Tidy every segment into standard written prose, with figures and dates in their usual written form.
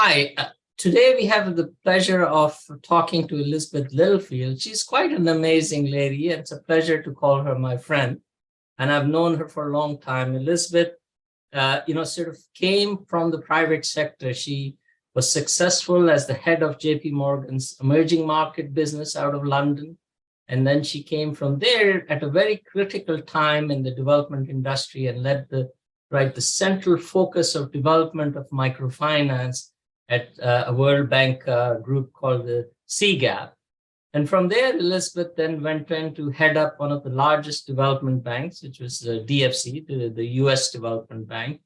Hi, today we have the pleasure of talking to Elizabeth Littlefield. She's quite an amazing lady. It's a pleasure to call her my friend, and I've known her for a long time. Elizabeth, sort of came from the private sector. She was successful as the head of JPMorgan's emerging market business out of London. And then she came from there at a very critical time in the development industry and led the central focus of development of microfinance at a World Bank group called the CGAP. And from there, Elizabeth then went on to head up one of the largest development banks, which was the DFC, the US Development Bank.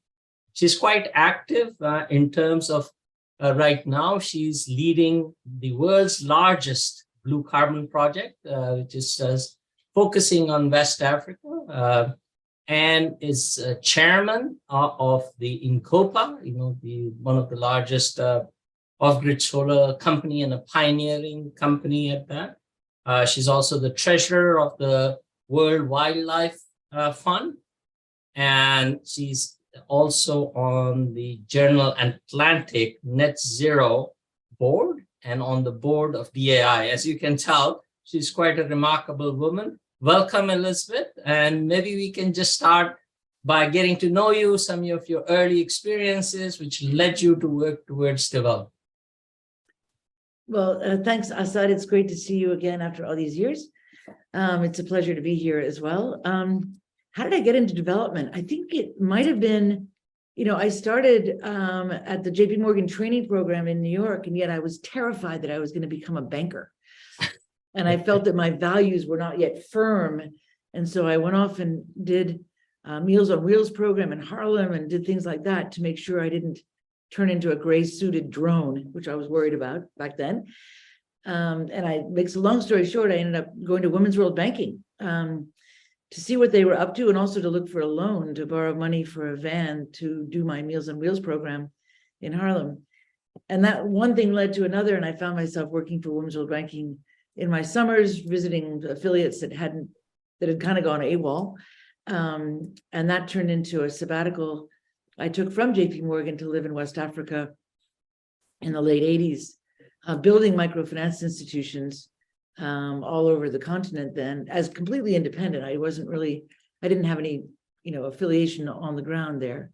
She's quite active in terms of right now, she's leading the world's largest blue carbon project, which is focusing on West Africa, and is chairman of the M-KOPA, one of the largest off-grid solar company and a pioneering company at that. She's also the treasurer of the World Wildlife Fund, and she's also on the Journal Atlantic Net Zero board and on the board of DAI. As you can tell, she's quite a remarkable woman. Welcome, Elizabeth. And maybe we can just start by getting to know you, some of your early experiences, which led you to work towards development. Well, thanks, Asad. It's great to see you again after all these years. It's a pleasure to be here as well. How did I get into development? I think it might have been, I started at the JPMorgan training program in New York, and yet I was terrified that I was going to become a banker. And I felt that my values were not yet firm. And so I went off and did Meals on Wheels program in Harlem and did things like that to make sure I didn't turn into a gray suited drone, which I was worried about back then. And I makes a long story short, I ended up going to Women's World Banking to see what they were up to and also to look for a loan to borrow money for a van to do my Meals on Wheels program in Harlem. And that one thing led to another, and I found myself working for Women's World Banking in my summers, visiting affiliates that had kind of gone AWOL. And that turned into a sabbatical I took from JPMorgan to live in West Africa in the late 80s, building microfinance institutions all over the continent then as completely independent. I didn't have any, affiliation on the ground there.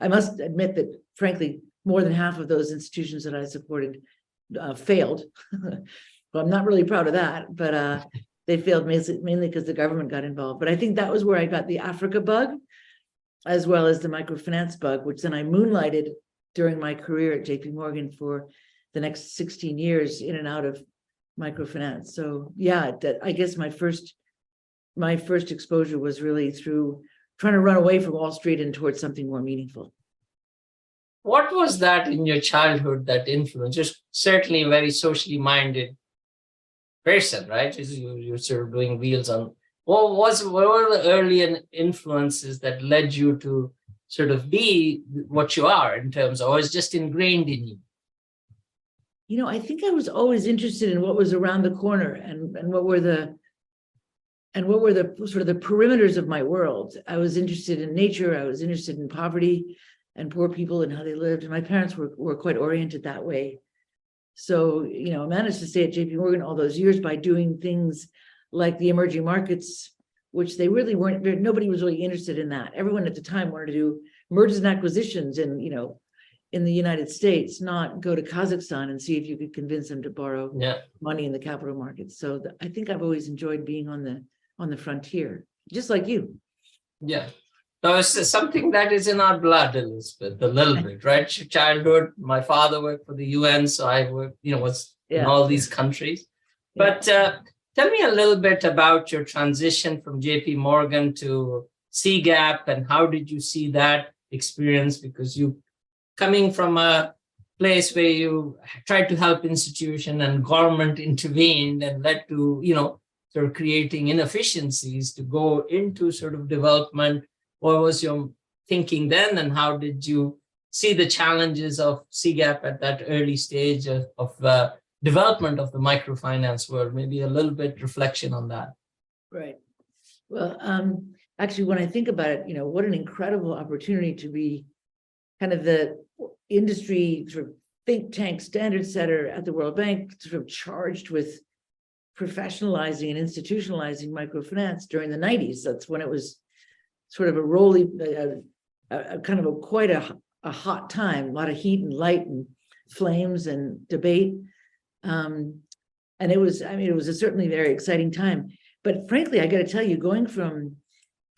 I must admit that, frankly, more than half of those institutions that I supported failed. Well, I'm not really proud of that, but they failed mainly because the government got involved. But I think that was where I got the Africa bug, as well as the microfinance bug, which then I moonlighted during my career at JPMorgan for the next 16 years in and out of microfinance. So yeah, I guess my first exposure was really through trying to run away from Wall Street and towards something more meaningful. What was that in your childhood that influenced? You're certainly a very socially minded person, right? You're sort of doing wheels on. What were the early influences that led you to sort of be what you are in terms of, or is just ingrained in you? I think I was always interested in what was around the corner and what were the sort of the perimeters of my world. I was interested in nature. I was interested in poverty and poor people and how they lived. And my parents were quite oriented that way. So, I managed to stay at JPMorgan all those years by doing things like the emerging markets, which they really weren't, nobody was really interested in that. Everyone at the time wanted to do mergers and acquisitions in the United States, not go to Kazakhstan and see if you could convince them to borrow money in the capital markets. So I think I've always enjoyed being on the frontier, just like you. Yeah. No, it's something that is in our blood, Elizabeth, a little bit, right? Childhood, my father worked for the UN, so I worked, was in all these countries. But tell me a little bit about your transition from JPMorgan to CGAP, and how did you see that experience? Because you coming from a place where you tried to help institution and government intervened and led to, sort of creating inefficiencies to go into sort of development. What was your thinking then, and how did you see the challenges of CGAP at that early stage of development of the microfinance world? Maybe a little bit reflection on that. Right. Well, actually, when I think about it, what an incredible opportunity to be kind of the industry sort of think tank standard setter at the World Bank, sort of charged with professionalizing and institutionalizing microfinance during the 90s. That's when it was sort of a kind of quite a hot time, a lot of heat and light and flames and debate. And it was a certainly very exciting time. But frankly, I got to tell you, going from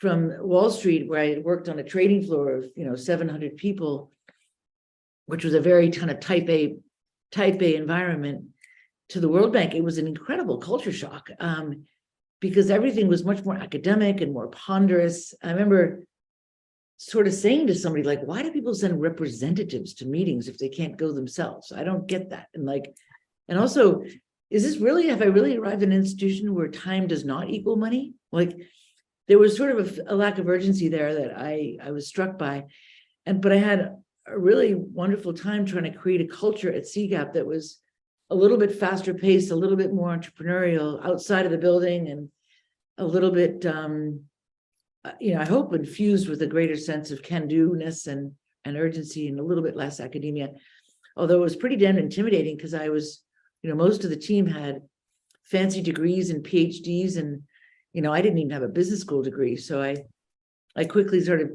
Wall Street, where I had worked on a trading floor of 700 people, which was a very kind of type A environment, to the World Bank, it was an incredible culture shock, because everything was much more academic and more ponderous. I remember sort of saying to somebody, like, why do people send representatives to meetings if they can't go themselves? I don't get that. And also, have I really arrived at an institution where time does not equal money? Like, there was sort of a lack of urgency there that I was struck by. But I had a really wonderful time trying to create a culture at CGAP that was a little bit faster paced, a little bit more entrepreneurial outside of the building, and a little bit, I hope infused with a greater sense of can-do-ness and urgency, and a little bit less academia. Although it was pretty damn intimidating, because I was, most of the team had fancy degrees and PhDs, and, I didn't even have a business school degree. So I quickly sort of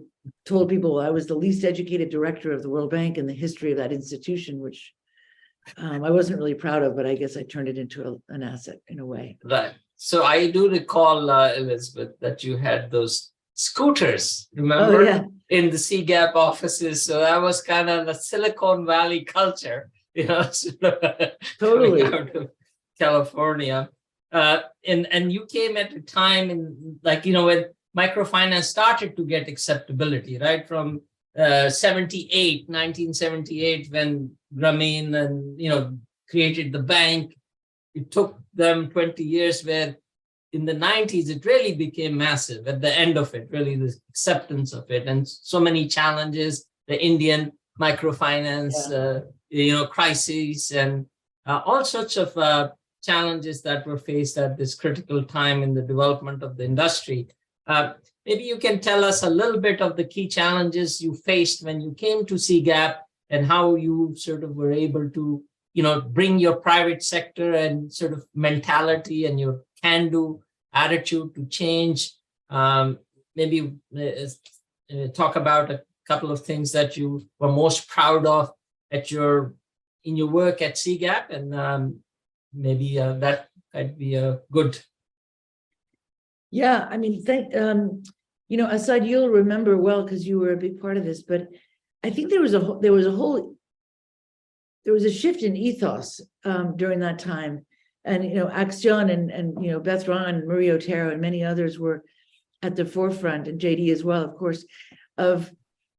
told people I was the least educated director of the World Bank in the history of that institution, which I wasn't really proud of, but I guess I turned it into an asset in a way. Right. So I do recall, Elizabeth, that you had those scooters, remember, in the CGAP offices. So that was kind of the Silicon Valley culture, Totally. Out of California. And you came at a time when microfinance started to get acceptability, right? From 1978, when Grameen and, created the bank. It took them 20 years, where in the 90s, it really became massive at the end of it, really the acceptance of it, and so many challenges, the Indian microfinance, crises, and all sorts of challenges that were faced at this critical time in the development of the industry. Maybe you can tell us a little bit of the key challenges you faced when you came to CGAP, and how you sort of were able to, bring your private sector and sort of mentality and your can-do attitude to change. Maybe talk about a couple of things that you were most proud of in your work at CGAP, and maybe that might be a good. Yeah, I mean, Asad, you'll remember well, because you were a big part of this, but I think there was a shift in ethos during that time. And, Axion and Beth Ron and Marie Otero and many others were at the forefront, and JD as well, of course, of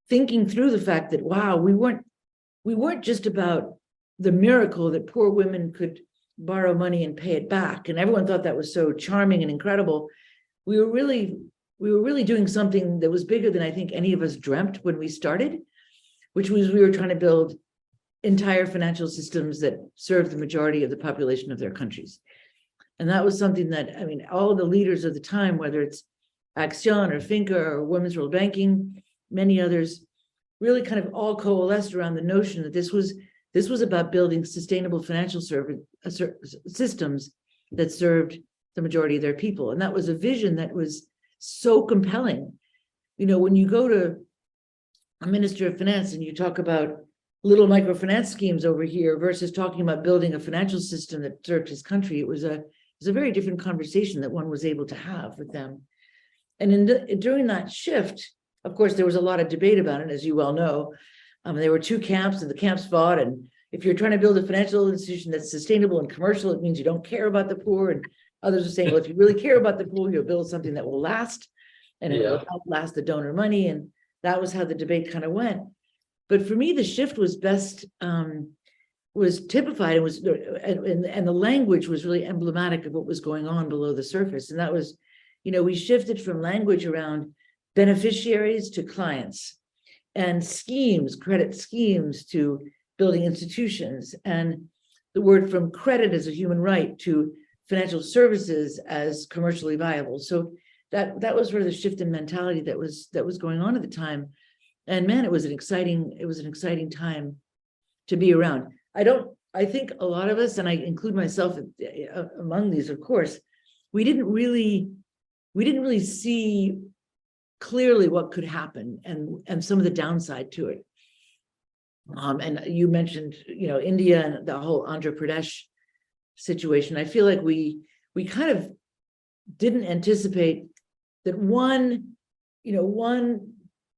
thinking through the fact that, wow, we weren't just about the miracle that poor women could borrow money and pay it back. And everyone thought that was so charming and incredible. We were really doing something that was bigger than I think any of us dreamt when we started, which was we were trying to build entire financial systems that serve the majority of the population of their countries. And that was something that, all the leaders of the time, whether it's Axion or Finca or Women's World Banking, many others, really kind of all coalesced around the notion that this was about building sustainable financial systems that served the majority of their people. And that was a vision that was so compelling. When you go to a minister of finance and you talk about little microfinance schemes over here versus talking about building a financial system that served his country, it was a very different conversation that one was able to have with them. And during that shift, of course, there was a lot of debate about it, as you well know. There were two camps, and the camps fought. And if you're trying to build a financial institution that's sustainable and commercial, it means you don't care about the poor. And others are saying, well, if you really care about the poor, you'll build something that will last, and it will outlast the donor money. And that was how the debate kind of went. But for me, the shift was typified and the language was really emblematic of what was going on below the surface. And that was, we shifted from language around beneficiaries to clients, and credit schemes to building institutions, and the word from credit as a human right to financial services as commercially viable. So that was sort of the shift in mentality that was going on at the time. And man, it was an exciting time to be around. I think a lot of us, and I include myself among these, of course, we didn't really see clearly what could happen and some of the downside to it. And you mentioned, India and the whole Andhra Pradesh situation. I feel like we kind of didn't anticipate that one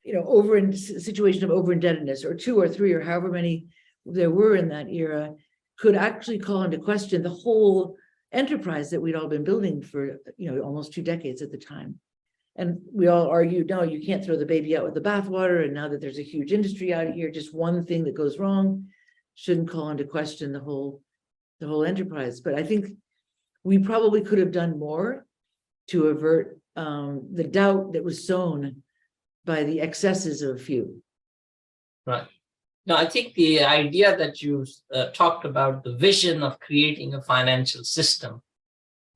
situation of over indebtedness, or two or three or however many there were in that era, could actually call into question the whole enterprise that we'd all been building for almost 2 decades at the time. And we all argued, no, you can't throw the baby out with the bathwater. And now that there's a huge industry out here, just one thing that goes wrong shouldn't call into question the whole enterprise. But I think we probably could have done more to avert the doubt that was sown by the excesses of a few. Right. No, I think the idea that you talked about, the vision of creating a financial system,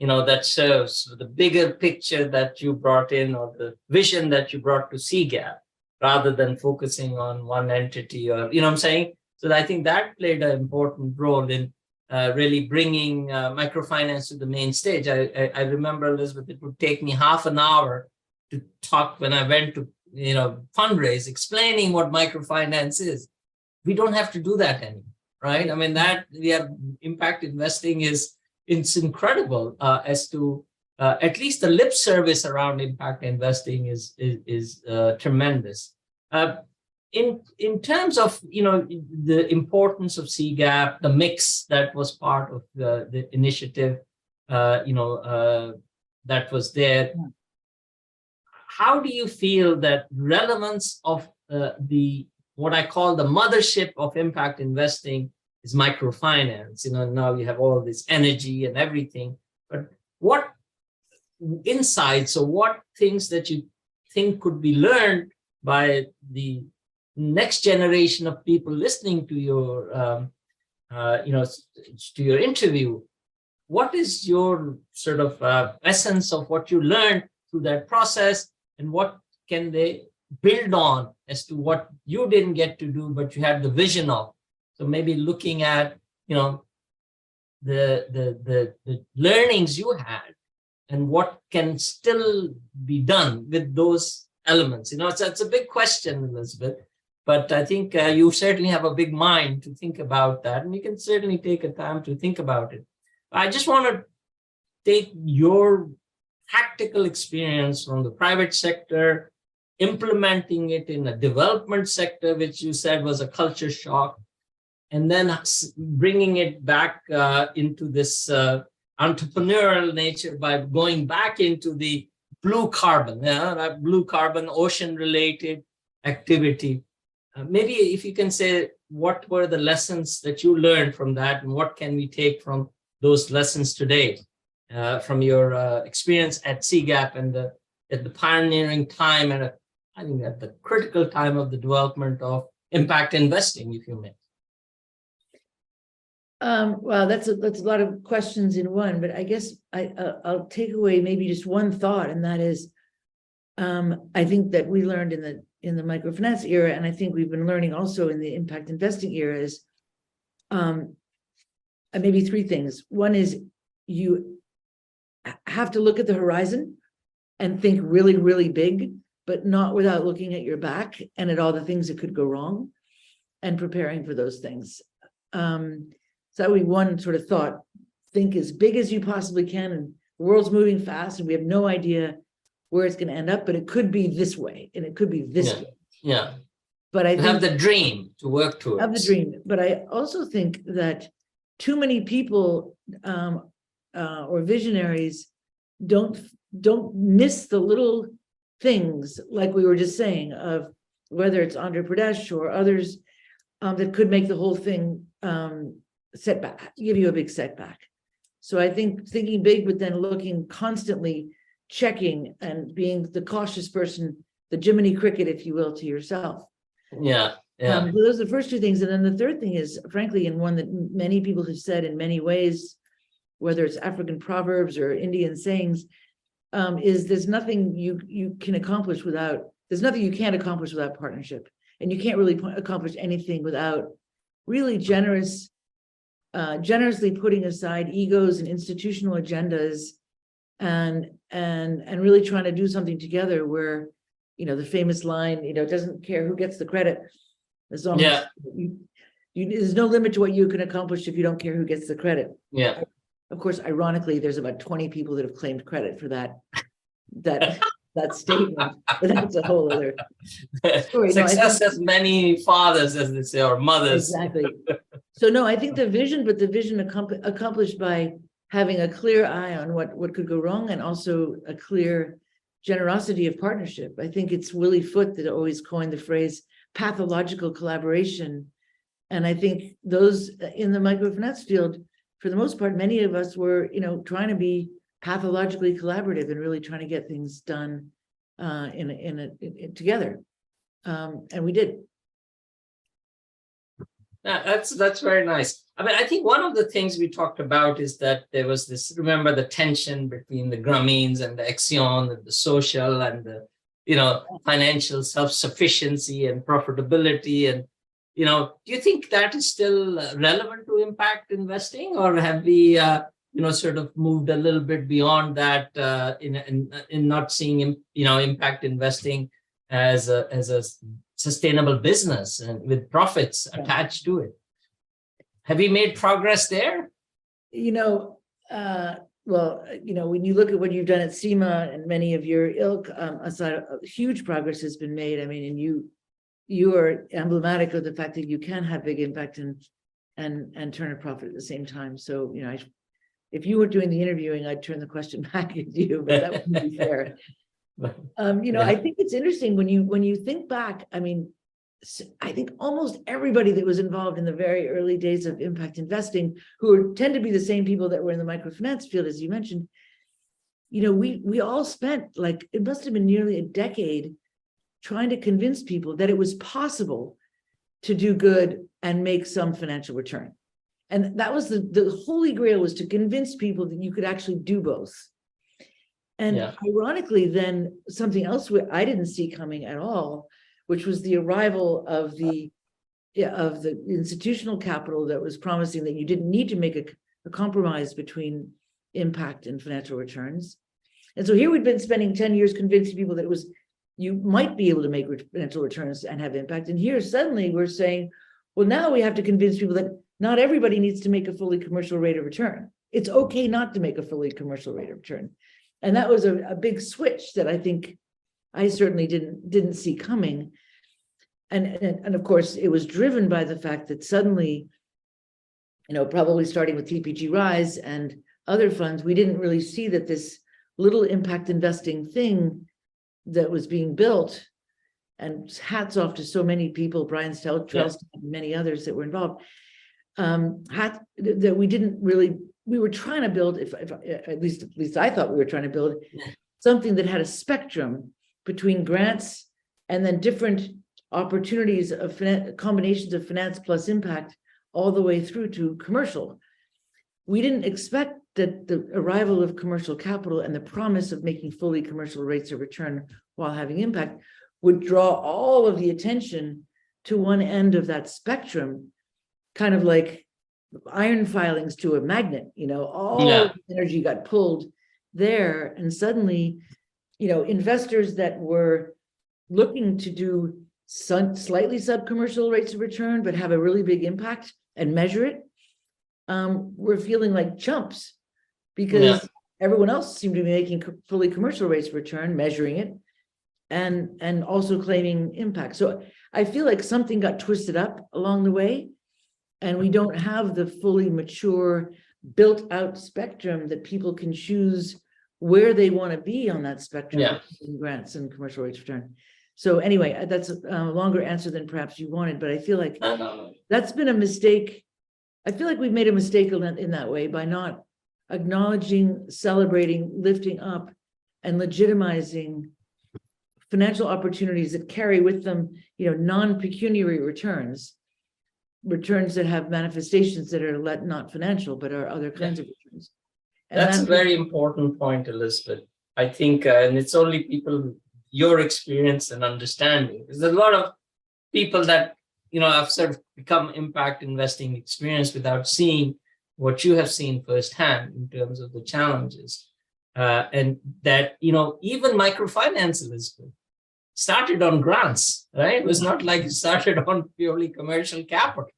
that serves the bigger picture that you brought in, or the vision that you brought to CGAP, rather than focusing on one entity, or, what I'm saying? So I think that played an important role in really bringing microfinance to the main stage. I remember, Elizabeth, it would take me half an hour to talk when I went to, fundraise, explaining what microfinance is. We don't have to do that anymore, right? I mean, that we have impact investing it's incredible as to at least the lip service around impact investing is tremendous. In terms of the importance of CGAP, the mix that was part of the initiative, that was there. How do you feel that relevance of what I call the mothership of impact investing is microfinance? Now you have all this energy and everything, but what insights or what things that you think could be learned by the next generation of people listening to your, to your interview? What is your sort of essence of what you learned through that process, and what can they build on as to what you didn't get to do, but you had the vision of? So maybe looking at, the learnings you had and what can still be done with those elements. It's a big question, Elizabeth, but I think you certainly have a big mind to think about that, and you can certainly take a time to think about it. I just want to take your practical experience from the private sector, implementing it in a development sector, which you said was a culture shock, and then bringing it back into this entrepreneurial nature by going back into the blue carbon, that blue carbon ocean-related activity. Maybe if you can say, what were the lessons that you learned from that, and what can we take from those lessons today, from your experience at CGAP and at the pioneering time, and I think at the critical time of the development of impact investing, if you may. Well, that's a lot of questions in one, but I guess I'll take away maybe just one thought, and that is, I think that we learned in the microfinance era, and I think we've been learning also in the impact investing era, is maybe 3 things. One is you have to look at the horizon and think really, really big, but not without looking at your back and at all the things that could go wrong, and preparing for those things. So that would be one sort of thought. Think as big as you possibly can, and the world's moving fast, and we have no idea where it's going to end up, but it could be this way, and it could be this way. Yeah. But I have the dream to work towards. Have the dream, but I also think that too many people or visionaries don't miss the little things, like we were just saying, of whether it's Andhra Pradesh or others that could make the whole thing give you a big setback. So I think thinking big, but then looking constantly, checking, and being the cautious person, the Jiminy Cricket, if you will, to yourself. Yeah. So those are the first 2 things. And then the third thing is, frankly, and one that many people have said in many ways, whether it's African proverbs or Indian sayings, is there's nothing you can't accomplish without partnership. And you can't really accomplish anything without really generous generously putting aside egos and institutional agendas and really trying to do something together where, the famous line, it doesn't care who gets the credit, as long as there's no limit to what you can accomplish if you don't care who gets the credit. Yeah. Of course, ironically, there's about 20 people that have claimed credit for that statement, but that's a whole other story. Success has many fathers, as they say, or mothers. Exactly. So no, I think the vision accomplished by having a clear eye on what could go wrong, and also a clear generosity of partnership. I think it's Willie Foote that always coined the phrase pathological collaboration. And I think those in the microfinance field, for the most part, many of us were, trying to be pathologically collaborative and really trying to get things done together. And we did. That's very nice. I mean, I think one of the things we talked about is that there was this, remember the tension between the Grammeens and the Action and the social and the, financial self-sufficiency and profitability. And, do you think that is still relevant to impact investing, or have we, sort of moved a little bit beyond that in not seeing, impact investing as a sustainable business and with profits attached to it? Have we made progress there? When you look at what you've done at SIMA and many of your ilk, huge progress has been made. I mean, and you are emblematic of the fact that you can have big impact and turn a profit at the same time. So, if you were doing the interviewing, I'd turn the question back at you, but that wouldn't be fair. I think it's interesting when you think back. I mean, I think almost everybody that was involved in the very early days of impact investing, who tend to be the same people that were in the microfinance field, as you mentioned, we all spent, it must have been nearly a decade trying to convince people that it was possible to do good and make some financial return. And that was the holy grail, was to convince people that you could actually do both. And ironically, then something else I didn't see coming at all, which was the arrival of the institutional capital that was promising that you didn't need to make a compromise between impact and financial returns. And so here we'd been spending 10 years convincing people that you might be able to make financial returns and have impact. And here suddenly we're saying, well, now we have to convince people that not everybody needs to make a fully commercial rate of return. It's okay not to make a fully commercial rate of return. And that was a big switch that I think I certainly didn't see coming. And of course, it was driven by the fact that suddenly, probably starting with TPG Rise and other funds, we didn't really see that this little impact investing thing that was being built, and hats off to so many people, Brian Strelstein and many others that were involved, that we were trying to build, at least I thought we were trying to build something that had a spectrum between grants and then different opportunities of combinations of finance plus impact all the way through to commercial. We didn't expect that the arrival of commercial capital and the promise of making fully commercial rates of return while having impact would draw all of the attention to one end of that spectrum, kind of like iron filings to a magnet, all the energy got pulled there. And suddenly, investors that were looking to do slightly sub-commercial rates of return, but have a really big impact and measure it, were feeling like chumps, because everyone else seemed to be making fully commercial rates of return, measuring it, and also claiming impact. So I feel like something got twisted up along the way, and we don't have the fully mature, built out spectrum that people can choose where they want to be on that spectrum between grants and commercial rates of return. So anyway, that's a longer answer than perhaps you wanted, but I feel like that's been a mistake. I feel like we've made a mistake in that way by not acknowledging, celebrating, lifting up, and legitimizing financial opportunities that carry with them, non-pecuniary returns that have manifestations that are not financial, but are other kinds of returns. And that's a very important point, Elizabeth. I think, and it's only people, your experience and understanding. There's a lot of people that, have sort of become impact investing experience without seeing what you have seen firsthand in terms of the challenges. And that, even microfinance, Elizabeth, started on grants, right? It was not like it started on purely commercial capital,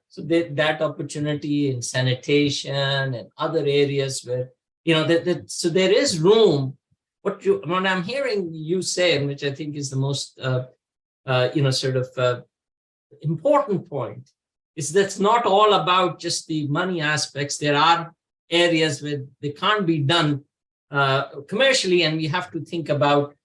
so that opportunity in sanitation and other areas where, so there is room. What I'm hearing you say, and which I think is the most, important point, is that's not all about just the money aspects. There are areas where they can't be done commercially, and we have to think about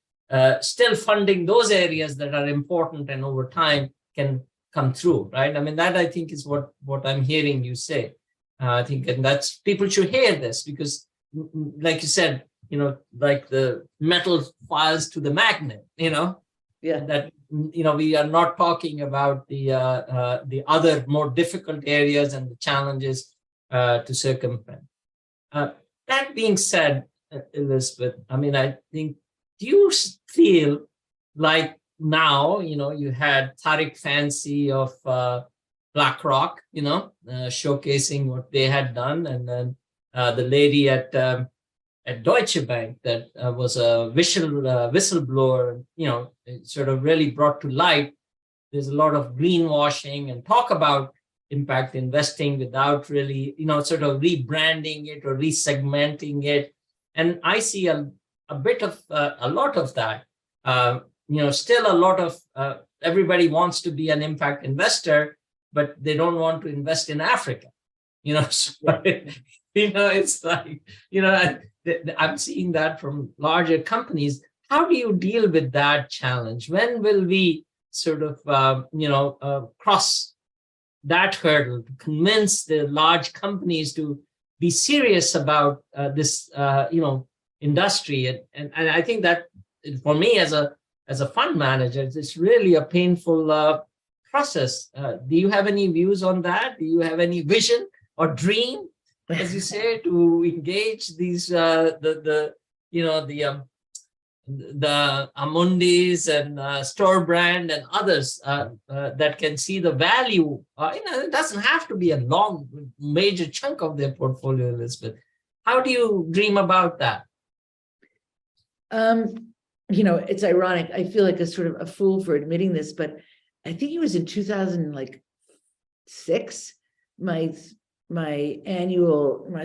still funding those areas that are important and over time can come through, right? I mean, that I think is what I'm hearing you say. I think, and that's, people should hear this, because like you said, like the metal files to the magnet, that, we are not talking about the other more difficult areas and the challenges to circumvent. That being said, Elizabeth, I mean, I think, do you feel like now, you had Tariq Fancy of BlackRock, showcasing what they had done, and then the lady at Deutsche Bank that was a whistleblower, it sort of really brought to light. There's a lot of greenwashing and talk about impact investing without really, sort of rebranding it or resegmenting it. And I see a lot of that. Still a lot of everybody wants to be an impact investor, but they don't want to invest in Africa. So, it's like, I'm seeing that from larger companies. How do you deal with that challenge? When will we sort of, cross that hurdle to convince the large companies to be serious about this, industry? And I think that for me as a fund manager, it's really a painful process. Do you have any views on that? Do you have any vision or dream, as you say, to engage these the Amundis and Store Brand and others that can see the value? It doesn't have to be a long, major chunk of their portfolio, Elizabeth. How do you dream about that? It's ironic. I feel like a sort of a fool for admitting this, but I think it was in 2006, my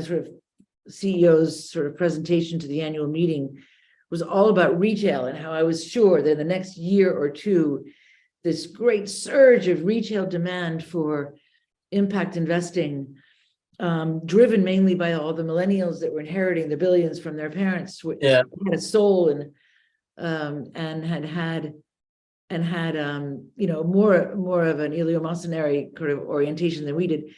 sort of CEO's sort of presentation to the annual meeting was all about retail, and how I was sure that the next year or two, this great surge of retail demand for impact investing, driven mainly by all the millennials that were inheriting the billions from their parents, who had a soul and had more of an eleemosynary kind of orientation than we did,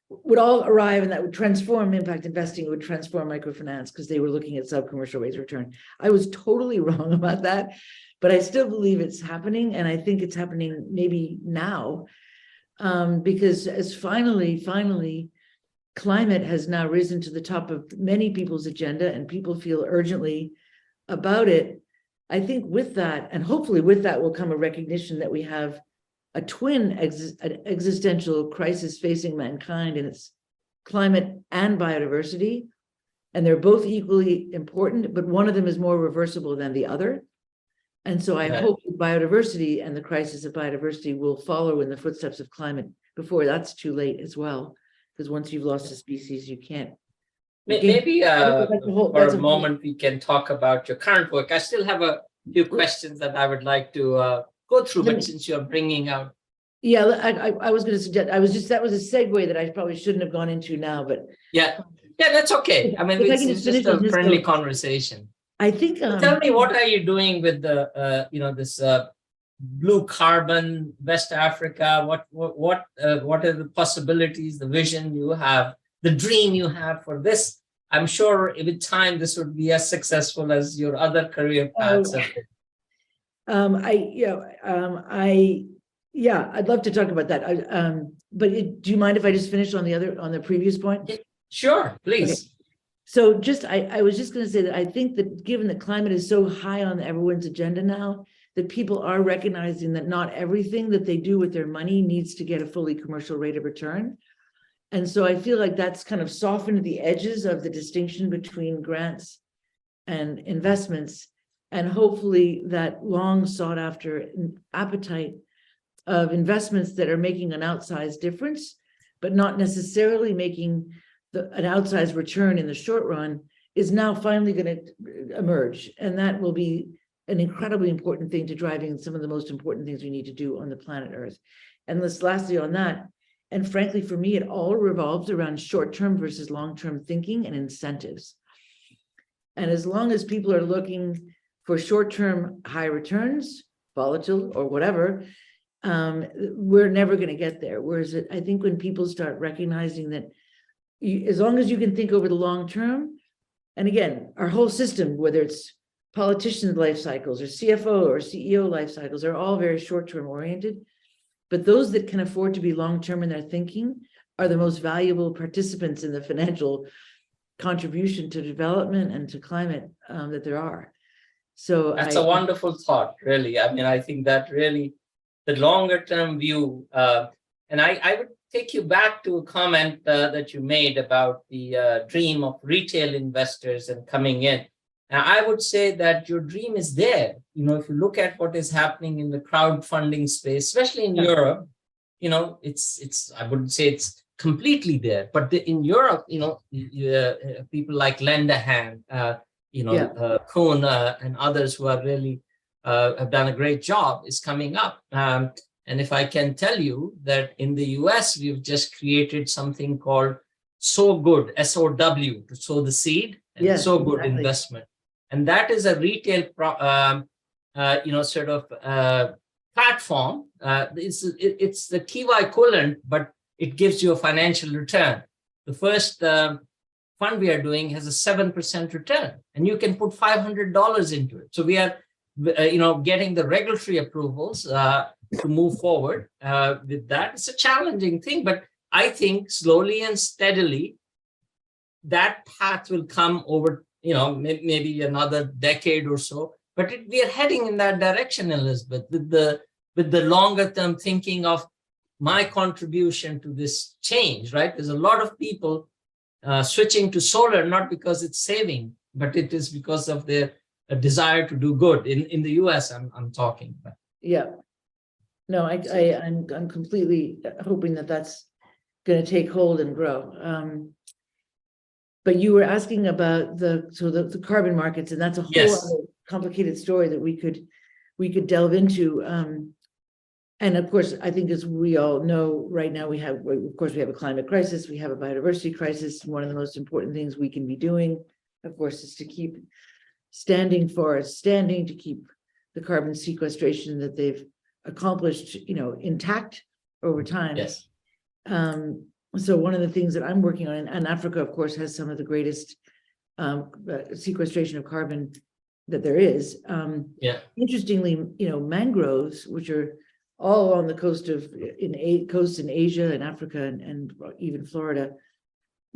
would all arrive, and that would transform impact investing, would transform microfinance, because they were looking at sub-commercial rates of return. I was totally wrong about that, but I still believe it's happening, and I think it's happening maybe now, because as finally, climate has now risen to the top of many people's agenda, and people feel urgently about it. I think with that, and hopefully with that, will come a recognition that we have a twin existential crisis facing mankind, and it's climate and biodiversity. And they're both equally important, but one of them is more reversible than the other. And so I hope biodiversity and the crisis of biodiversity will follow in the footsteps of climate before that's too late as well. Because once you've lost a species, you can't. Maybe for a moment we can talk about your current work. I still have a few questions that I would like to go through, but since you're bringing out. Yeah, I was going to suggest, that was a segue that I probably shouldn't have gone into now, but. Yeah, that's okay. I mean, it's just a friendly conversation. I think. Tell me, what are you doing with the, this blue carbon West Africa? What are the possibilities, the vision you have, the dream you have for this? I'm sure with time this would be as successful as your other career paths. I'd love to talk about that. But do you mind if I just finish on the previous point? Sure, please. Okay. So I was just going to say that I think that given that climate is so high on everyone's agenda now, that people are recognizing that not everything that they do with their money needs to get a fully commercial rate of return. And so I feel like that's kind of softened the edges of the distinction between grants and investments. And hopefully that long sought after appetite of investments that are making an outsized difference, but not necessarily making an outsized return in the short run, is now finally going to emerge. And that will be an incredibly important thing to driving some of the most important things we need to do on the planet Earth. And lastly on that, and frankly, for me, it all revolves around short-term versus long-term thinking and incentives. And as long as people are looking for short-term high returns, volatile or whatever, we're never going to get there. Whereas I think when people start recognizing that as long as you can think over the long term, and again, our whole system, whether it's politicians' life cycles or CFO or CEO life cycles, are all very short-term oriented. But those that can afford to be long-term in their thinking are the most valuable participants in the financial contribution to development and to climate that there are. So that's a wonderful thought, really. I mean, I think that really the longer term view, and I would take you back to a comment that you made about the dream of retail investors and coming in. Now, I would say that your dream is there. If you look at what is happening in the crowdfunding space, especially in Europe, it's I wouldn't say it's completely there, but in Europe, people like Lend a Hand, Kuhn and others who are really have done a great job is coming up. And if I can tell you that in the US, we've just created something called So Good, SOW, to sow the seed, and Yes, So Good exactly. investment. And that is a retail, platform. It's the Kiva equivalent, but it gives you a financial return. The first fund we are doing has a 7% return, and you can put $500 into it. So we are, getting the regulatory approvals to move forward with that. It's a challenging thing, but I think slowly and steadily that path will come over, maybe another decade or so. But we are heading in that direction, Elizabeth, with the longer term thinking of my contribution to this change, right? There's a lot of people switching to solar, not because it's saving, but it is because of their desire to do good. In the US, I'm talking about. Yeah. No, I'm completely hoping that that's going to take hold and grow. But you were asking about the carbon markets, and that's a whole other complicated story that we could delve into. And of course, I think as we all know right now, we have a climate crisis, we have a biodiversity crisis. One of the most important things we can be doing, of course, is to keep standing forests standing, to keep the carbon sequestration that they've accomplished, intact over time. Yes. So one of the things that I'm working on, and Africa, of course, has some of the greatest sequestration of carbon that there is. Interestingly, mangroves, which are all on the coasts in Asia and Africa and even Florida,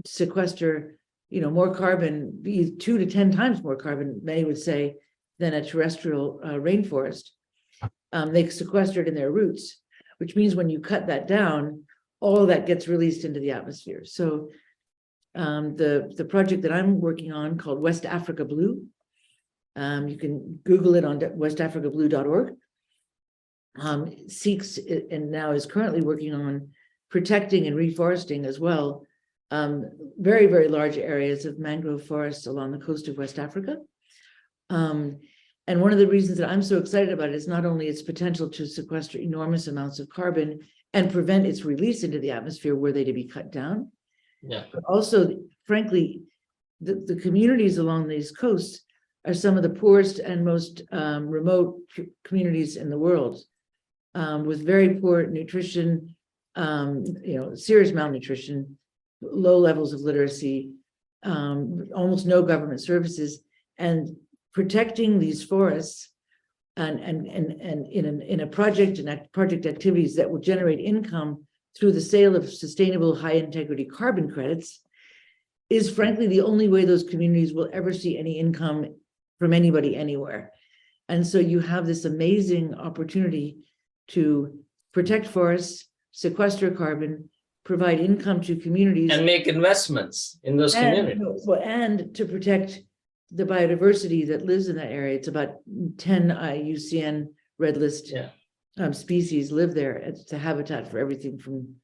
sequester, more carbon, 2 to 10 times more carbon, many would say, than a terrestrial rainforest. They sequester it in their roots, which means when you cut that down, all that gets released into the atmosphere. So the project that I'm working on, called West Africa Blue, you can Google it on westafricablue.org, seeks and now is currently working on protecting and reforesting as well very, very large areas of mangrove forests along the coast of West Africa. And one of the reasons that I'm so excited about it is not only its potential to sequester enormous amounts of carbon and prevent its release into the atmosphere were they to be cut down, but also, frankly, the communities along these coasts are some of the poorest and most remote communities in the world, with very poor nutrition, serious malnutrition, low levels of literacy, almost no government services, and protecting these forests and in a project activities that will generate income through the sale of sustainable high integrity carbon credits is frankly the only way those communities will ever see any income from anybody anywhere. And so you have this amazing opportunity to protect forests, sequester carbon, provide income to communities and make investments in those communities. and to protect the biodiversity that lives in that area. It's about 10 IUCN Red List species live there. It's a habitat for everything from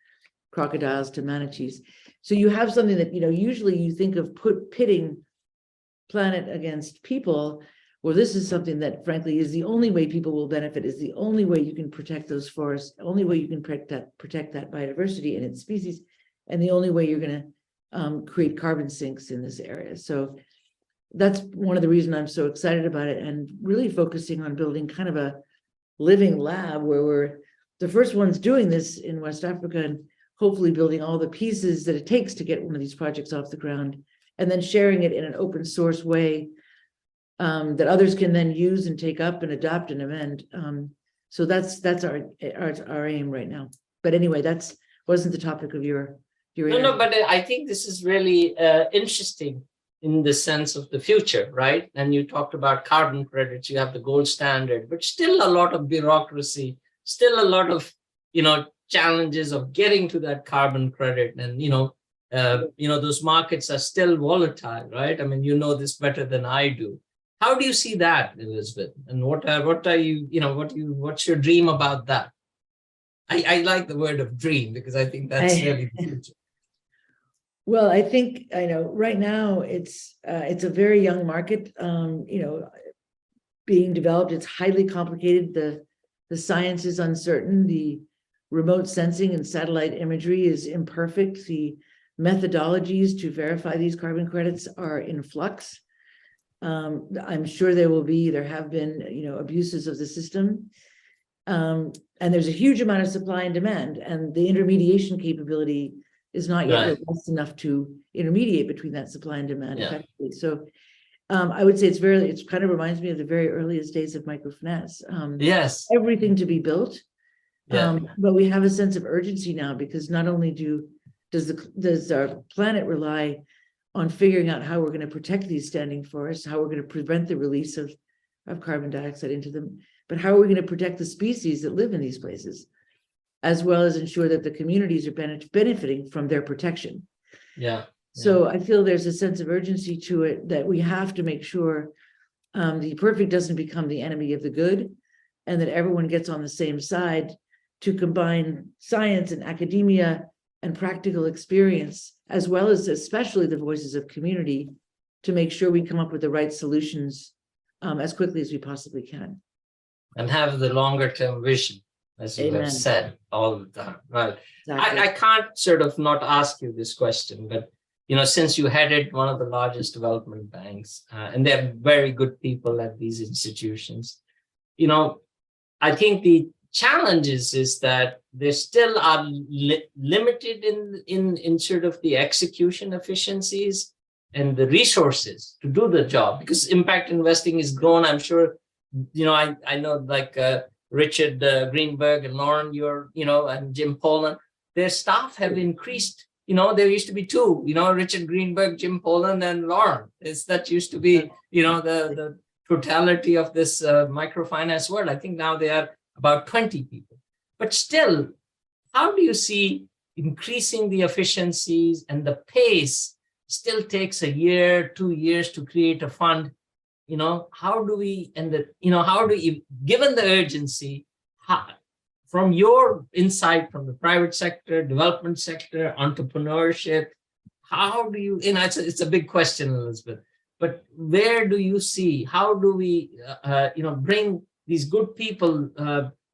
crocodiles to manatees. So you have something that, usually you think of pitting planet against people. Well, this is something that frankly is the only way people will benefit, is the only way you can protect those forests, only way you can protect that biodiversity and its species, and the only way you're going to create carbon sinks in this area. So that's one of the reasons I'm so excited about it, and really focusing on building kind of a living lab where we're the first ones doing this in West Africa, and hopefully building all the pieces that it takes to get one of these projects off the ground, and then sharing it in an open source way that others can then use and take up and adopt and amend. So that's our aim right now. But anyway, that's wasn't the topic of your No, but I think this is really interesting in the sense of the future, right? And you talked about carbon credits, you have the gold standard, but still a lot of bureaucracy, still a lot of, challenges of getting to that carbon credit. And, those markets are still volatile, right? I mean, you know this better than I do. How do you see that, Elizabeth? And what are you, what's your dream about that? I like the word of dream because I think that's really the future. Well, I think right now it's a very young market, being developed. It's highly complicated. The science is uncertain. The remote sensing and satellite imagery is imperfect. The methodologies to verify these carbon credits are in flux. I'm sure there have been, abuses of the system. And there's a huge amount of supply and demand, and the intermediation capability is not yet robust enough to intermediate between that supply and demand effectively. So I would say it kind of reminds me of the very earliest days of microfinance. Yes. Everything to be built. But we have a sense of urgency now, because not only does our planet rely on figuring out how we're going to protect these standing forests, how we're going to prevent the release of carbon dioxide into them, but how are we going to protect the species that live in these places, as well as ensure that the communities are benefiting from their protection. So I feel there's a sense of urgency to it, that we have to make sure the perfect doesn't become the enemy of the good, and that everyone gets on the same side to combine science and academia and practical experience, as well as especially the voices of community, to make sure we come up with the right solutions as quickly as we possibly can. And have the longer term vision, as you have said all the time, right? Exactly. I can't sort of not ask you this question, but since you headed one of the largest development banks, and they're very good people at these institutions, I think the challenge is that they still are limited in sort of the execution efficiencies and the resources to do the job, because impact investing is grown. I'm sure, I know like Richard Greenberg and Lauren, and Jim Pollan, their staff have increased. There used to be two, Richard Greenberg, Jim Pollan, and Lauren. That used to be, the totality of this microfinance world. I think now they are about 20 people. But still, how do you see increasing the efficiencies and the pace? Still takes a year, 2 years to create a fund. How do we, given the urgency, from your insight from the private sector, development sector, entrepreneurship, how do you, it's a big question, Elizabeth, but where do you see, how do we, bring these good people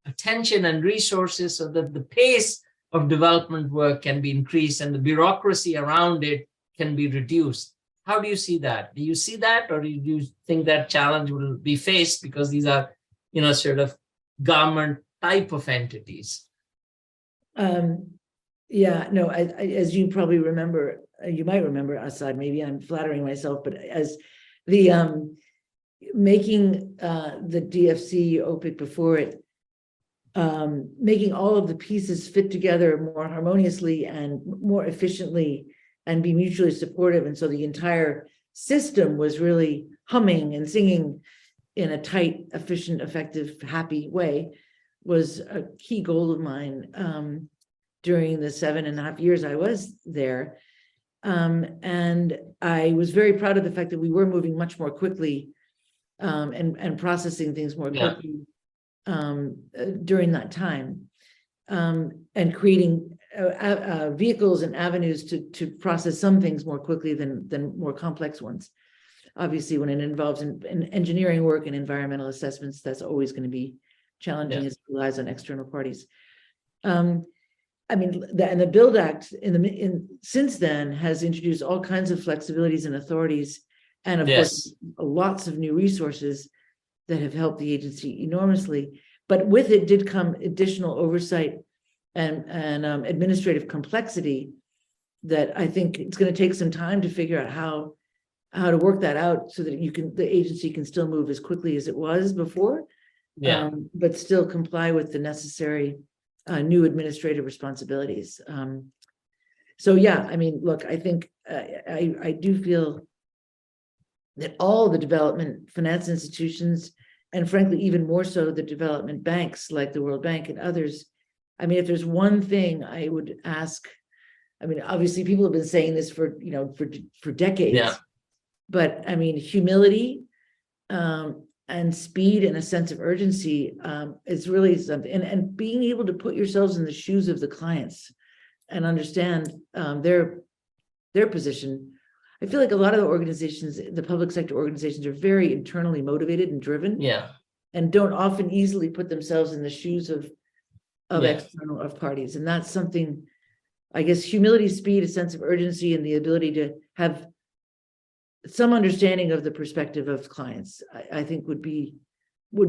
attention and resources so that the pace of development work can be increased and the bureaucracy around it can be reduced? How do you see that? Do you see that, or do you think that challenge will be faced because these are, sort of government type of entities? As you probably remember, you might remember, Assad, maybe I'm flattering myself, but as the making the DFC OPIC before it, making all of the pieces fit together more harmoniously and more efficiently and be mutually supportive. And so the entire system was really humming and singing in a tight, efficient, effective, happy way, was a key goal of mine. during the 7.5 years I was there. And I was very proud of the fact that we were moving much more quickly and processing things more quickly during that time, and creating vehicles and avenues to process some things more quickly than more complex ones. Obviously, when it involves in engineering work and environmental assessments, that's always going to be challenging as it relies on external parties. I mean, the Build Act since then has introduced all kinds of flexibilities and authorities, and of course, lots of new resources that have helped the agency enormously. But with it did come additional oversight and administrative complexity that I think it's going to take some time to figure out how to work that out so that the agency can still move as quickly as it was before, but still comply with the necessary new administrative responsibilities. So yeah, I mean, look, I think I do feel that all the development finance institutions, and frankly, even more so the development banks like the World Bank and others, I mean, if there's one thing I would ask, I mean, obviously people have been saying this for decades, but I mean, humility and speed and a sense of urgency is really something, and being able to put yourselves in the shoes of the clients and understand their position. I feel like a lot of the organizations, the public sector organizations, are very internally motivated and driven, and don't often easily put themselves in the shoes of external parties. And that's something, I guess, humility, speed, a sense of urgency, and the ability to have some understanding of the perspective of clients, I think would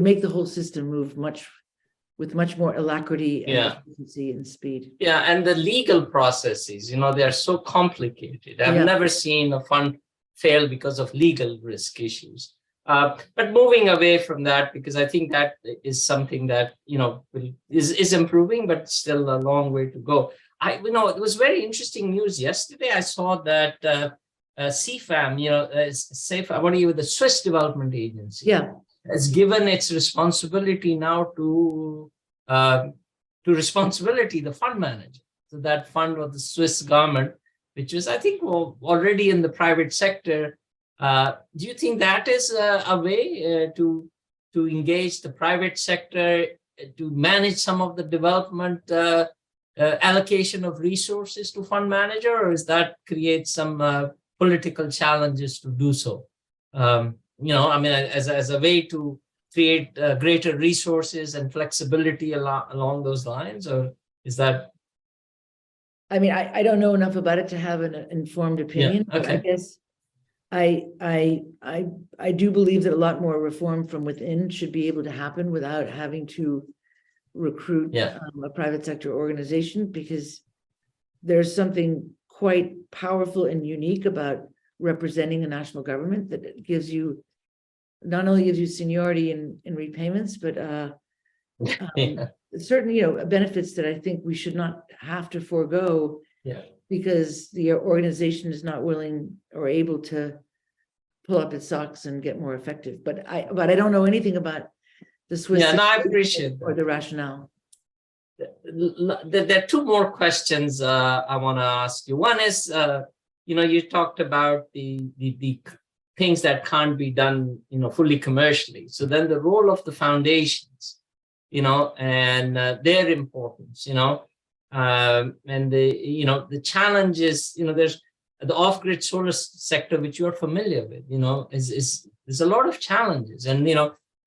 make the whole system move with much more alacrity and efficiency and speed. Yeah, and the legal processes, they are so complicated. I've never seen a fund fail because of legal risk issues. But moving away from that, because I think that is something that is improving, but still a long way to go. It was very interesting news yesterday. I saw that CFAM, the Swiss Development Agency, has given its responsibility now to responsibility the fund manager. So that fund of the Swiss government, which is, I think, already in the private sector. Do you think that is a way to engage the private sector to manage some of the development allocation of resources to fund manager, or is that create some political challenges to do so? As a way to create greater resources and flexibility along those lines, or is that? I mean, I don't know enough about it to have an informed opinion. But I guess I do believe that a lot more reform from within should be able to happen without having to recruit a private sector organization, because there's something quite powerful and unique about representing a national government that not only gives you seniority in repayments, but certain benefits that I think we should not have to forego because the organization is not willing or able to pull up its socks and get more effective. But I don't know anything about the Swiss I appreciate that. Or the rationale. There are two more questions I want to ask you. One is, you talked about the things that can't be done, fully commercially. So then the role of the foundations, and their importance, and the challenges, there's the off-grid solar sector, which you're familiar with, there's a lot of challenges, and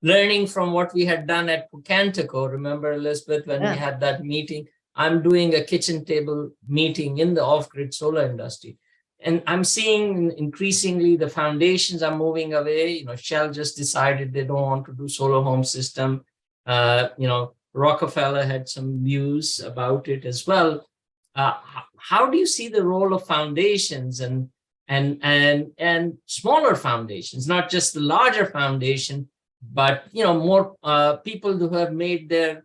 learning from what we had done at Pucantico. Remember, Elizabeth, when we had that meeting? I'm doing a kitchen table meeting in the off-grid solar industry. And I'm seeing increasingly the foundations are moving away. Shell just decided they don't want to do solar home system. Rockefeller had some views about it as well. How do you see the role of foundations and smaller foundations, not just the larger foundation, but more people who have made their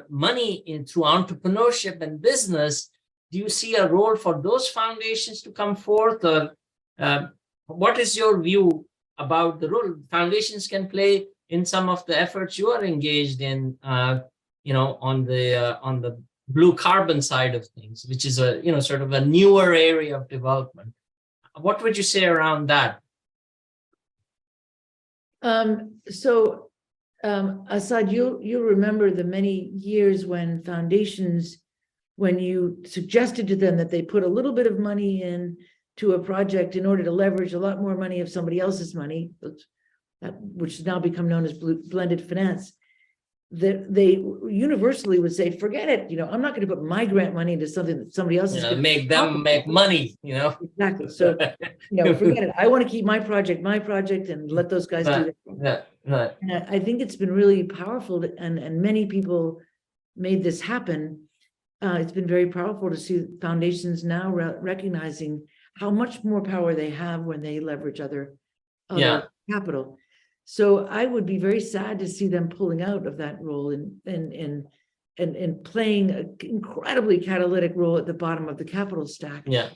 money through entrepreneurship and business? Do you see a role for those foundations to come forth, or what is your view about the role foundations can play in some of the efforts you are engaged in? On the blue carbon side of things, which is a, sort of a newer area of development. What would you say around that? Asad, you'll remember the many years when foundations, when you suggested to them that they put a little bit of money in to a project in order to leverage a lot more money of somebody else's money, which has now become known as blended finance, that they universally would say, forget it, I'm not going to put my grant money into something that somebody else is going to make them make money, Exactly. So, forget it. I want to keep my project, and let those guys do that. Right. And I think it's been really powerful, and many people made this happen. It's been very powerful to see foundations now recognizing how much more power they have when they leverage other capital. So I would be very sad to see them pulling out of that role and playing an incredibly catalytic role at the bottom of the capital stack. Yeah.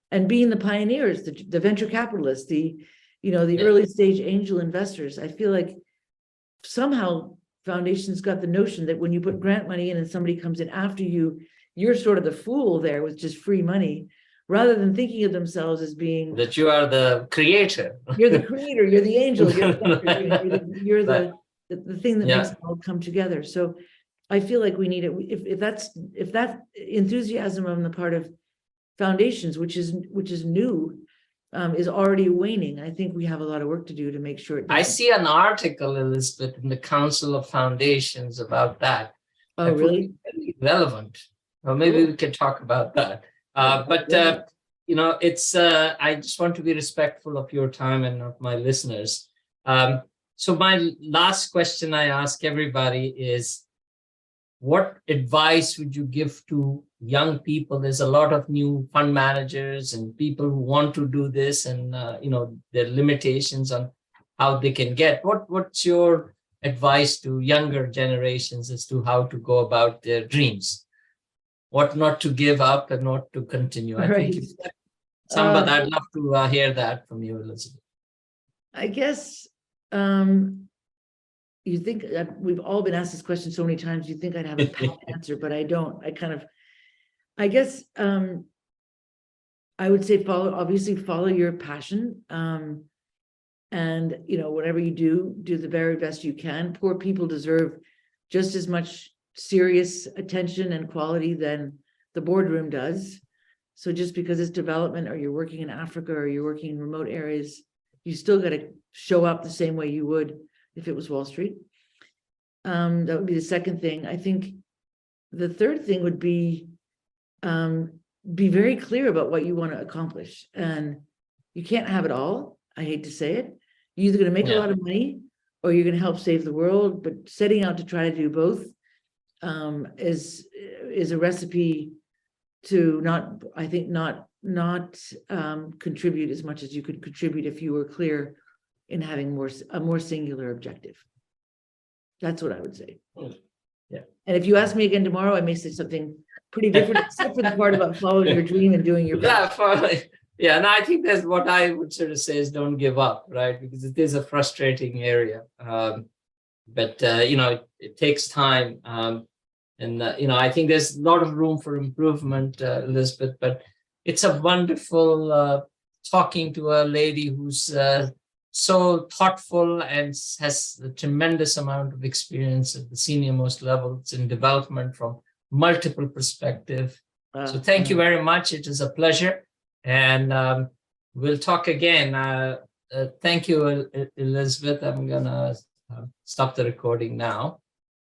And being the pioneers, the venture capitalists, the early stage angel investors. I feel like somehow foundations got the notion that when you put grant money in and somebody comes in after you, you're sort of the fool there with just free money, rather than thinking of themselves as being that you are the creator. You're the creator, you're the angel, you're the thing that makes it all come together. So I feel like we need it. If that enthusiasm on the part of foundations, which is new, is already waning, I think we have a lot of work to do to make sure it doesn't. I see an article, Elizabeth, in the Council of Foundations about that. Oh, really? Really relevant. Well, maybe we can talk about that. It's I just want to be respectful of your time and of my listeners. So my last question I ask everybody is, what advice would you give to young people? There's a lot of new fund managers and people who want to do this, and there are limitations on how they can get. What's your advice to younger generations as to how to go about their dreams? What not to give up and not to continue? I think I'd love to hear that from you, Elizabeth. I guess you think we've all been asked this question so many times. You think I'd have a pat answer, but I don't. I guess I would say follow your passion. And whatever you do the very best you can. Poor people deserve just as much serious attention and quality than the boardroom does. So just because it's development, or you're working in Africa, or you're working in remote areas, you still got to show up the same way you would if it was Wall Street. That would be the second thing. I think the third thing would be very clear about what you want to accomplish. And you can't have it all. I hate to say it. You're either going to make a lot of money, or you're going to help save the world. But setting out to try to do both is a recipe to not contribute as much as you could contribute if you were clear in having a more singular objective. That's what I would say. Yeah. And if you ask me again tomorrow, I may say something pretty different, except for the part about following your dream and doing your best. Yeah, and I think that's what I would sort of say is don't give up, right? Because it is a frustrating area. But it takes time. I think there's a lot of room for improvement, Elizabeth, but it's a wonderful talking to a lady who's so thoughtful and has a tremendous amount of experience at the senior most levels in development from multiple perspectives. So thank you very much. It is a pleasure. And we'll talk again. Thank you, Elizabeth. I'm going to stop the recording now.